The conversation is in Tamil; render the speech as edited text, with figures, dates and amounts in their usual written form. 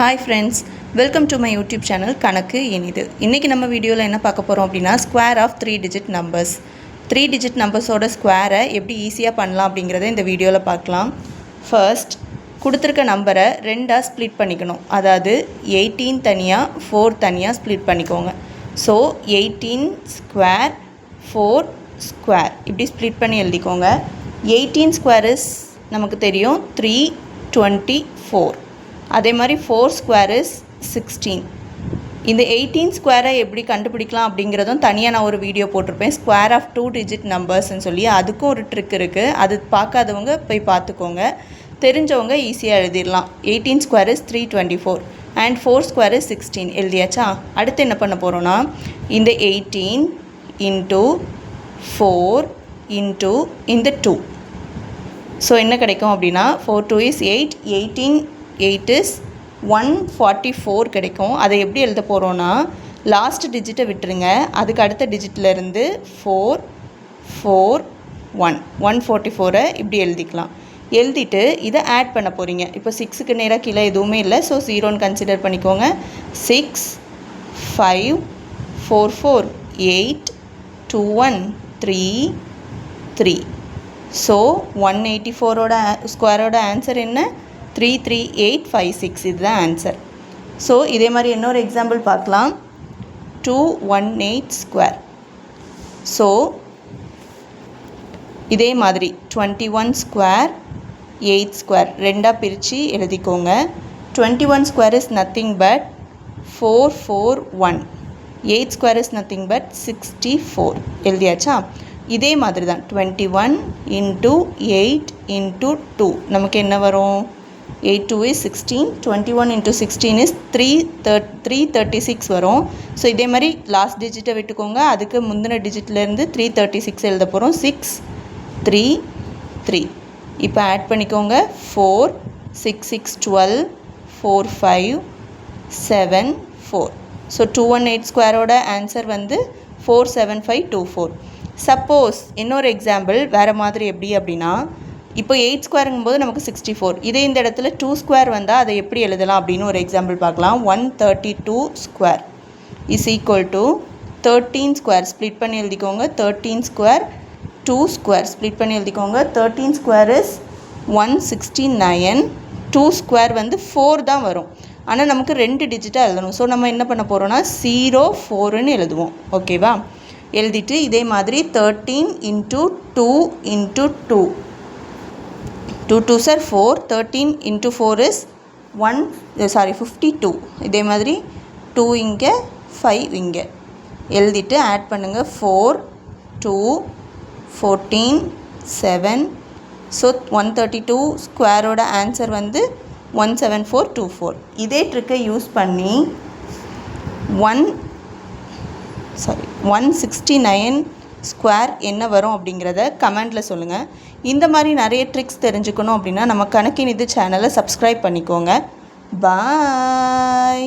Hi friends, welcome to my YouTube channel கணக்கு இனிது. இன்னைக்கு நம்ம வீடியோல என்ன பார்க்க போறோம் அப்படினா square of 3 digit numbers. 3 digit numbersோட ஸ்கொயரை எப்படி ஈஸியா பண்ணலாம் அப்படிங்கறதை இந்த வீடியோல பார்க்கலாம். First, கொடுத்திருக்க நம்பரை ரெண்டா ஸ்ப்ளிட் பண்ணிக்கணும். அதாவது 18 தனியா 4 தனியா ஸ்ப்ளிட் பண்ணிக்கோங்க. So 18 square 4 square இப்படி ஸ்ப்ளிட் பண்ணி எழுதிக்கோங்க. 18 square is நமக்கு தெரியும் 324. அதே மாதிரி 4 ஸ்கொயர் இஸ் 16. இந்த 18 ஸ்கொயரை எப்படி கண்டுபிடிக்கலாம் அப்படிங்கிறதும் தனியாக நான் ஒரு வீடியோ போட்டிருப்பேன், ஸ்கொயர் ஆஃப் 2 டிஜிட் நம்பர்ஸ்ன்னு சொல்லி. அதுக்கும் ஒரு ட்ரிக் இருக்குது, அது பார்க்காதவங்க போய் பார்த்துக்கோங்க. தெரிஞ்சவங்க ஈஸியாக எழுதிடலாம். 18 square is 324 and 4 square is 16 எழுதியாச்சா? அடுத்து என்ன பண்ண போகிறோன்னா, இந்த 18 இன்ட்டு 4 இன்ட்டு இந்த 2. ஸோ என்ன கிடைக்கும் அப்படின்னா 4 2 is 8, 8 is 144 கிடைக்கும். அதை எப்படி எழுத போகிறோன்னா, லாஸ்ட் டிஜிட்டை விட்டுருங்க, அதுக்கு அடுத்த டிஜிட்லேருந்து 4 4 1 144 இப்படி எழுதிக்கலாம். எழுதிட்டு இதை ஆட் பண்ண போகிறீங்க. இப்போ 6க்கு நேராக கீழே எதுவுமே இல்லை, ஸோ 0ன்னு கன்சிடர் பண்ணிக்கோங்க. 6 5 4 4 8 2 1 3 3. ஸோ 184ஓட ஸ்கொயரோட ஆன்சர் என்ன? 33856. இதுதான் ஆன்சர். ஸோ இதே மாதிரி இன்னொரு எக்ஸாம்பிள் பார்க்கலாம். 218 ஸ்கொயர். ஸோ இதே மாதிரி 21 ஸ்கொயர் 8 ஸ்கொயர் ரெண்டாக பிரித்து எழுதிக்கோங்க. 21 square is nothing but 441. 8 square is nothing but 64 எழுதியாச்சா? இதே மாதிரி தான் 21 இன்ட்டு 8 இன்ட்டு 2 நமக்கு என்ன வரும்? 8 2 is 16, 21 into 16 is 336 வரும். ஸோ இதே மாதிரி லாஸ்ட் டிஜிட்டை விட்டுக்கோங்க, அதுக்கு முந்தின டிஜிட்லேருந்து 336 எழுத போகிறோம். 6 3 3. இப்போ ஆட் பண்ணிக்கோங்க. 4 6 6 12 4 5 7 4. ஸோ 218 ஸ்கொயரோட ஆன்சர் வந்து 47524. சப்போஸ் இன்னொரு எக்ஸாம்பிள் வேறு மாதிரி எப்படி அப்படின்னா, இப்போ 8 ஸ்கொயருங்கும்போது நமக்கு 64. இதே இந்த இடத்துல 2 ஸ்கொயர் வந்தால் அதை எப்படி எழுதலாம் அப்படின்னு ஒரு எக்ஸாம்பிள் பார்க்கலாம். 132 square is equal to 13 square split பண்ணி எழுதிக்கோங்க. 13 ஸ்கொயர் 2 ஸ்கொயர் ஸ்ப்ளிட் பண்ணி எழுதிக்கோங்க. 13 ஸ்கொயர் இஸ் 169. 2 ஸ்கொயர் வந்து 4 தான் வரும், ஆனால் நமக்கு 2 டிஜிட்டாக எழுதணும். ஸோ நம்ம என்ன பண்ண போகிறோன்னா 04ன்னு எழுதுவோம். ஓகேவா? எழுதிட்டு இதே மாதிரி 13 into 2 into 2. 2 2s are 4. 13 into 4 is 52. இதே மாதிரி 2 இங்கே 5 இங்கே எழுதிட்டு ஆட் பண்ணுங்கள். 4 2 14 7. ஸோ 132 ஸ்கொயரோட ஆன்சர் வந்து 17424. இதே ட்ரிக்கை யூஸ் பண்ணி 169 ஸ்கொயர் என்ன வரும் அப்படிங்கிறத கமெண்டில் சொல்லுங்கள். இந்த மாதிரி நிறைய ட்ரிக்ஸ் தெரிஞ்சுக்கணும் அப்படின்னா நம்ம கணக்கின் இது சேனலை சப்ஸ்கிரைப் பண்ணிக்கோங்க. பாய்.